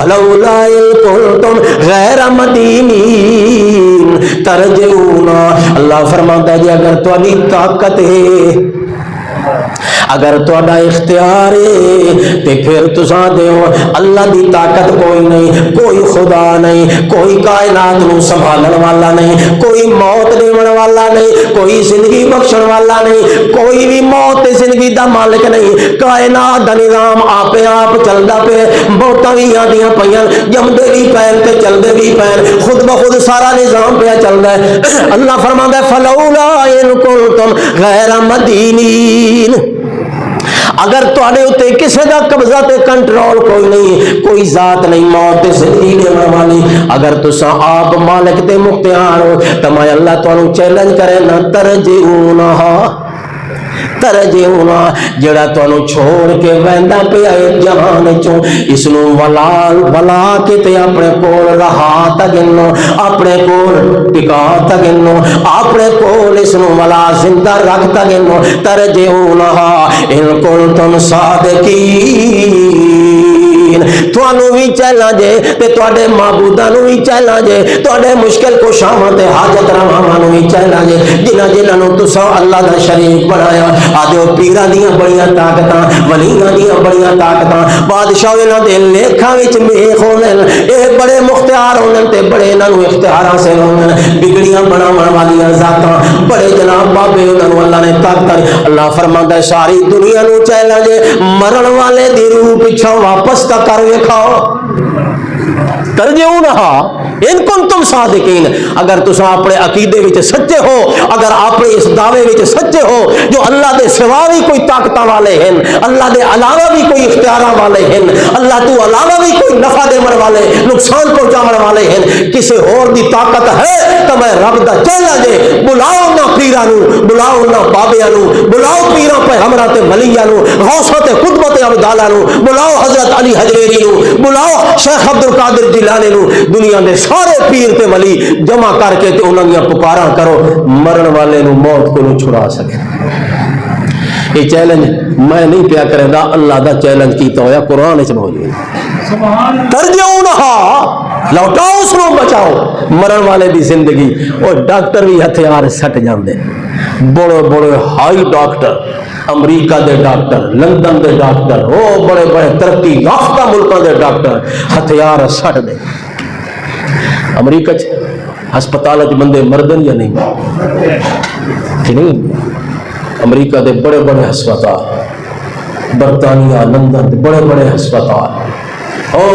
لولا ان کنتم غیر مدینین ترجعون. اللہ فرماتا ہے جی اگر تہاڈی طاقت ہے, اگر تہاڈا اختیار ہے تے پھر تساں دیو اللہ دی طاقت کوئی نہیں, کوئی خدا نہیں, کوئی کائنات نو سنبھالن والا نہیں, کوئی موت دیون والا نہیں, کوئی زندگی بخشن والا نہیں, کوئی بھی موت تے زندگی دا مالک نہیں. کائنات دا نظام آپ آپ چلدا پے, موتاں وی آندیاں پیاں, جمدے بھی پین تے چلدے بھی پین, خود بخود سارا نظام پیا چلدا ہے. اللہ فرماندا ہے فلولا ان کنتم غیر مدینین, اگر تواڈے اوتے کسے دا قبضہ تے کنٹرول کوئی نہیں, کوئی ذات نہیں موت تے زندگی دینے والی, اگر تساں آپ مالک تے مختار ہو تو میں اللہ تانوں چیلنج کرے نا ترجعونہا جڑا تانوں چھوڑ کے ویندا پیا جہان چوں, اس نو ولا کے تے اپنے کول رہا تگنو, اپنے کول ٹکا تگنو, اپنے کول اس نو ولا زندہ رکھ تگنو. ترجعونہا ان کنتم صادقین. تانوں وی چیلنج ہے تے تواڈے معبوداں نو وی چیلنج ہے, تواڈے مشکل کشاواں تے حاجت رواں نو وی چیلنج ہے, جنہاں نو تساں اللہ دا شریک بنایا. آدھو پیراں دیاں بڑیاں طاقتاں, ولیاں دیاں بڑیاں طاقتاں, بادشاہ انہاں دے لیکھاں وچ میخ ہوندن, اے بڑے مختار ہوندن تے بڑے انہاں نو اختیار حاصل ہوندن. بگڑیاں بناون والیاں ذاتاں بڑے جناب بابے انہاں نو اللہ نے طاقت. اللہ فرماندا ہے ساری دنیا نو چیلنج مرن والے دی روح پیچھوں واپس تا کر ویکھاؤ. ترجعونہا ان کنتم صادقین, اگر تساں اپنے عقیدے وچ سچے ہو, اگر اپنے اس دعوے وچ سچے ہو جو اللہ دے سوا بھی کوئی طاقتاں والے ہیں, اللہ دے علاوہ بھی کوئی اختیاراں والے ہیں, اللہ تو علاوہ بھی کوئی نفع دیون والے, نقصان پہنچاون والے ہیں, کسے اور دی طاقت ہے تو میں رب دا چیلنج ہے, بلاؤ نہ پیراں نو, بلاؤ نہ بابیاں نو, بلاؤ پیراں پیغمبراں تے ولیاں نو, غوثاں تے قطباں تے ابدالاں نو, بلاؤ حضرت علی حجویری نو, بلاؤ شیخ عبد القادر جیلانی نو, دنیا دے سارے پیر تے ولی جمع کر کے تے انہاں دیاں پکاراں کرو, مرن والے نو موت کو چھڑا سکے. یہ چیلنج میں نہیں پیا کرے گا, اللہ دا چیلنج کیتا ہویا قرآن وچ موجود. ترجعونہا لوٹاؤ اس نو بچاؤ. مرن والے دی زندگی اور ڈاکٹر بھی ہتھیار سٹ جاندے, بڑے بڑے ہائی ڈاکٹر, امریکہ دے ڈاکٹر, لندن دے ڈاکٹر, او بڑے بڑے ترقی یافتہ ملکاں دے ڈاکٹر ہتھیار سٹ دے. امریکہ چ ہسپتال بندے مردن یا نہیں, امریکہ دے بڑے بڑے ہسپتال, برطانیہ لندن دے بڑے بڑے ہسپتال, او